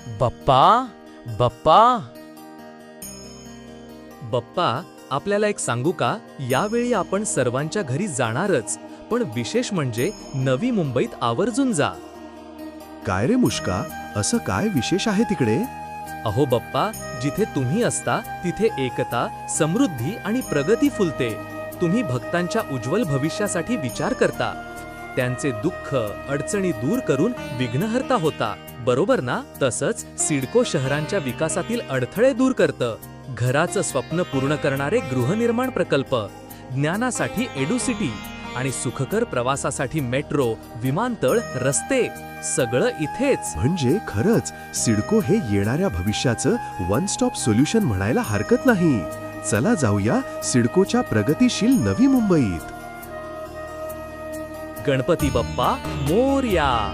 बाप्पा बाप्पा बाप्पा, आपल्याला एक सांगू का? यावेळी आपण सर्वांच्या घरी जाणारच, पण विशेष म्हणजे नवी मुंबईत आवर्जून जा. काय रे मुश्का, असं काय विशेष आहे तिकडे? अहो बाप्पा, जिथे तुम्ही असता तिथे एकता, समृद्धी आणि प्रगती फुलते. तुम्ही भक्तांच्या उज्ज्वल भविष्यासाठी विचार करता. त्यांचे दुःख, अडचणी दूर करून विघ्नहर्ता होता. बरोबर ना? तसंच सिडको शहरांच्या विकासातील अडथळे दूर करतं. घराचं स्वप्न पूर्ण करणारे गृहनिर्माण प्रकल्प, ज्ञानासाठी एडुसिटी आणि सुखकर प्रवासासाठी मेट्रो, विमानतळ, रस्ते सगळं इथेच. म्हणजे खरंच सिडको हे येणाऱ्या भविष्याचं वन स्टॉप सोल्युशन म्हणायला हरकत नाही. चला जाऊया सिडकोच्या प्रगतीशील नवी मुंबईत. गणपती बाप्पा मोरया.